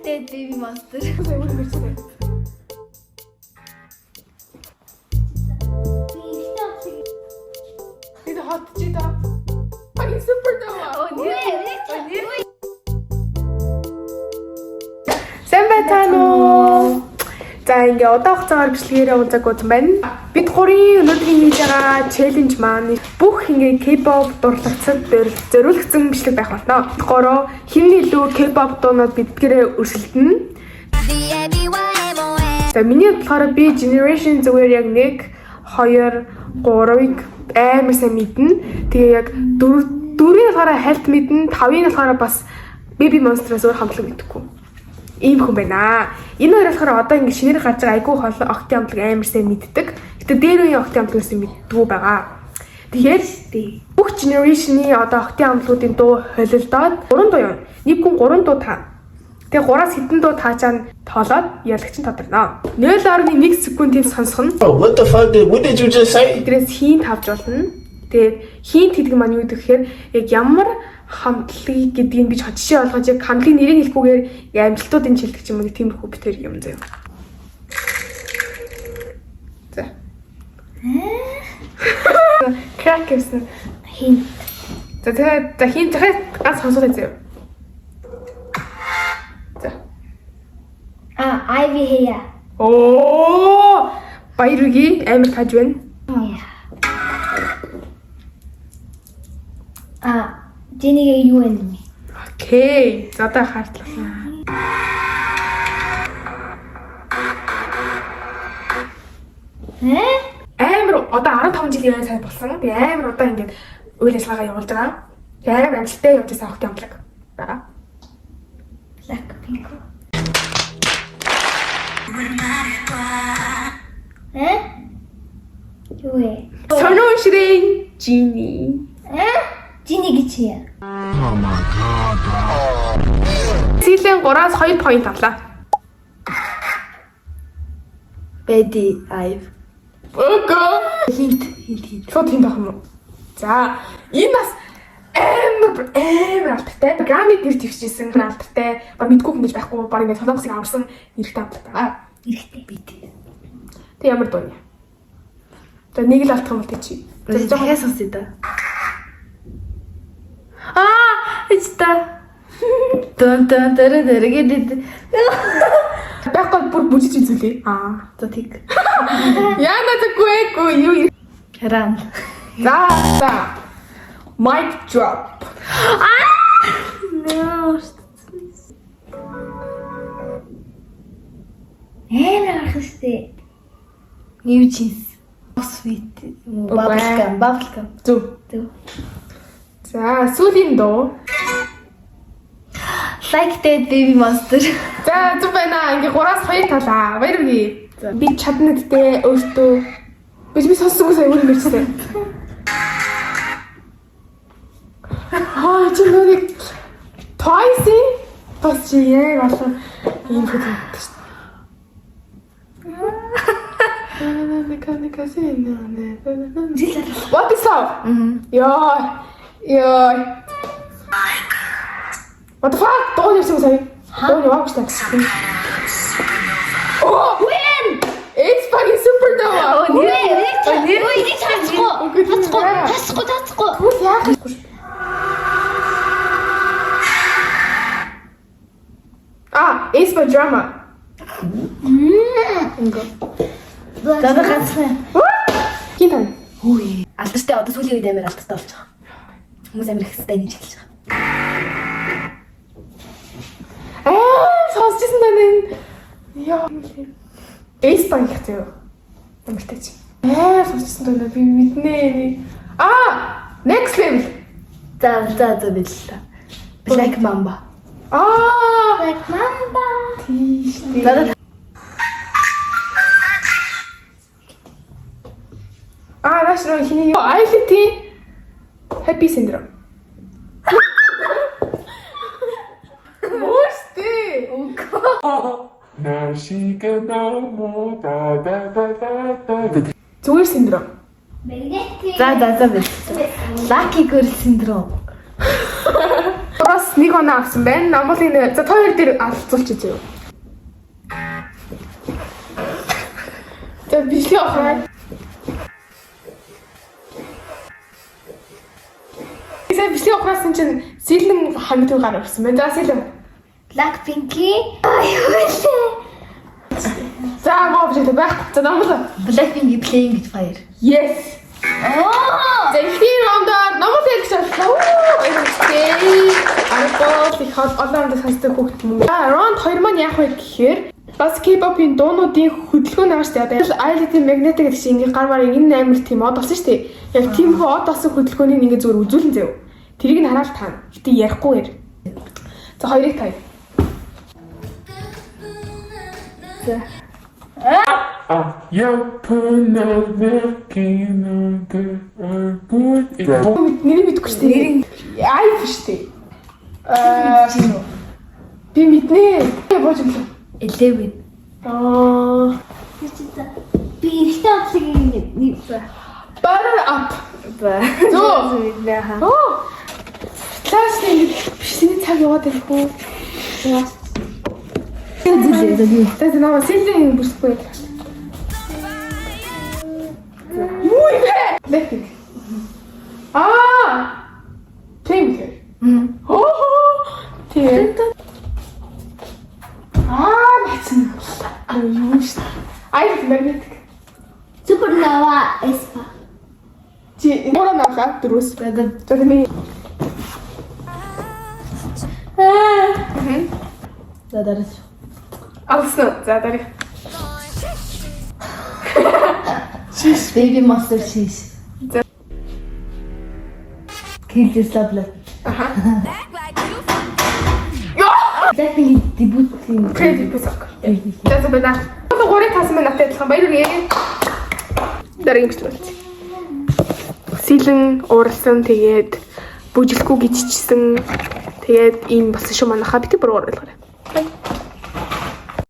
Dead Baby Monster. Ой мэрчтэй. Энэ хот чи та. Аги супер даа. Сайн байна уу? За ингээ удаан хугацаагаар бичлэгээрээ унцаг үзэн байна. Бид гурийн өнөөдрийн хийж байгаа челленж маань бүх ингээ K-pop дурлагчид зориулагдсан бичлэг байх болно. Гурав хин илүү K-pop дуунууд бидгээрээ өрсөлдөнө. За миний болохоор би Generation зүгээр яг 1, 2, 3-ыг амар сайн мэднэ. Тэгээ яг 4-ийн болохоор хальт мэднэ, 5-ийн болохоор бас Baby Monster-аас өөр хамтлаг мэдэхгүй. Ийм хүн байна. Энэ хоёр болохоор одоо ингэ шинээр гарч байгаа айгүй хол октын амтлаг амар сайн мэддэг. Гэтэ дээр үеийн октын амтлагаас мэддэггүй байгаа. Тэгэхээр бүх generation-ы одоо октын амтлагуудын дуу холилдоод 3 дуу явна. Нэг хүн 3 дуу таа. Тэгээ 3-аас хэдэн дуу таачаан тоолоод ялагч нь тодорно. 0.1 секундын сонсох нь. What the fuck what did you just say? Тэрээс хийнт авч болно. Тэгээд хийнт гэдэг маань юу гэдэг гэхээр яг ямар хамтлагийг гэдгийг бич жишээ болгож яг хамтлагийн нэрийг хэлэхгүйгээр амжилтуудын шилдэг ч юм уу тиймэрхүү битэр юм заяа. За. Кракерс хин. За хин захад ганц сонсоод заяа. За. Ivy Hair. Оо! Баярги амар тааж байна. Jenny юу вэ? Окей. За одоо хартлаа. Амар одоо 15 жилийн цай болсон. Би амар одоо ингээд үйл ажиллагаа явуулж байгаа. Амар амжилттай явж байгаа охин амтлаг байгаа. Blackpink. Юу вэ? Сонон ширээ Jenny. Jenny гэж яа. Oh my god. Силийн 3-аас 2 point авлаа. Betty Ive. Ого. Хинт. Шууд хин байх юм уу? За, энэ бас амар алдартай. Грамми гэр твчсэн алдартай. Ба мэдгүй хүн гэж байхгүй. Баг ингэ солонгосыг аварсан эрэгтэй алдартай байгаа. Эрэгтэй бит. Тэг ямар дуу юм? За нэг л алдах юм бол тэг чи. За захиас сонсъё да. Эцтэй. Тон гэдэг. Байхгүй бүр бүжиж үзүүлээ. За тийг. Яна тэггүй юу? Ран. За. Mic drop. No. Ахстэй. New jeans. Sweet. Bubblegum. Зүг. За, сүүлийн дуу. Like Dead Baby Monster. За, зүг байна. Ингээ 3-аас 2 талаа. Баярги. Би чадна гэдээ өөртөө би сонсоогүй сая өөр мэрчтэй. Чи нэг Twice чи яг болоо ийм хөт өгдөг шүү дээ. What is up? Яа. What the fuck? Дуу ярьсан сая. Дуу яваагүй шүү дээ. Oh, win! It's fucking supernova. Ой, ini тасахгүй. Үгүй яах вэ? Ace by Drama. Дада ганцхан. Хин тань. Үгүй. Алдартай одоо сүүлийн үед амар алдартай болж байгаа. Хүмүүс амар их хэстэй нэж хэлж байгаа. Сонсчихсан даа энэ. Яа. Ace by гэх зөө. Амартай чи. Сонсчихсан даа би мэднэ. Next level. За бэлээ. Black Mamba. Black Mamba. Тийш. Наашроо хиний Айхти Happy Syndrome. Мостэй. Now she can no more da. Зүгээр синдром. За бэлээ. Lucky Girl Syndrome. Бас 1 оноо авсан байна. Намуулын за хоёр дээр алцуулчих зөө. За бишээ авах. Эсэ бишээ авахсан чинь сэлэн хамт гар авсан байна. За сэлэн. Blackpink-ийн аюултай. За моо бишээ байх. За намуул. Blackpink playing with fire. Yes. За ихний раундаар намуул яг шалтлаа. Окей. Арбол их олон сонсдог хүүхд мөн. Раунд 2 маань яах вэ гэхээр бас K-pop-ийн дуунуудын хөдөлгөөн байгаа шүү дээ. Island Magnetic гэдэг чинь ингээ гар марыг энэ амар тийм од болсон шүү дээ. Яг тийм хөө од болсон хөдөлгөөнийг ингээ зүгээр үзүүлэн заяа. Тэрийг нь хараад таана. Гэтэ ярихгүй яар. За хоёрыг тай. За. Я Нэрийг мэдэхгүй шүү дээ. Ай биш дээ. Би мэднэ. Бож юм. 11. Би ихтэй авсан юм. Butter up. Зөө. Оо. Класс нэг бичний цаг яваад байх уу? Тэгээд намаа сэлэн бүсгүй. Muy bien. Blackpink. Pink. Тэгээд 맞습니다. Island Magnetic. Supernova Aespa. Чи 뭐라 나가? 들어왔어. 저기 За дараач. алсан. За дарыг. She's Baby Monster She's. За. Kill this love. Аха. Blackpink debut. Crazy писак. За бэна. Гурыг тасан байна надад адилхан баяр үргээ. Дараагийн бичлэг. Сэлэн уурсан тэгээд бүжиглэхгүй гिचчихсэн. Тэгээд ийм болсон шүү манайха. Бити бүр ууралгаа.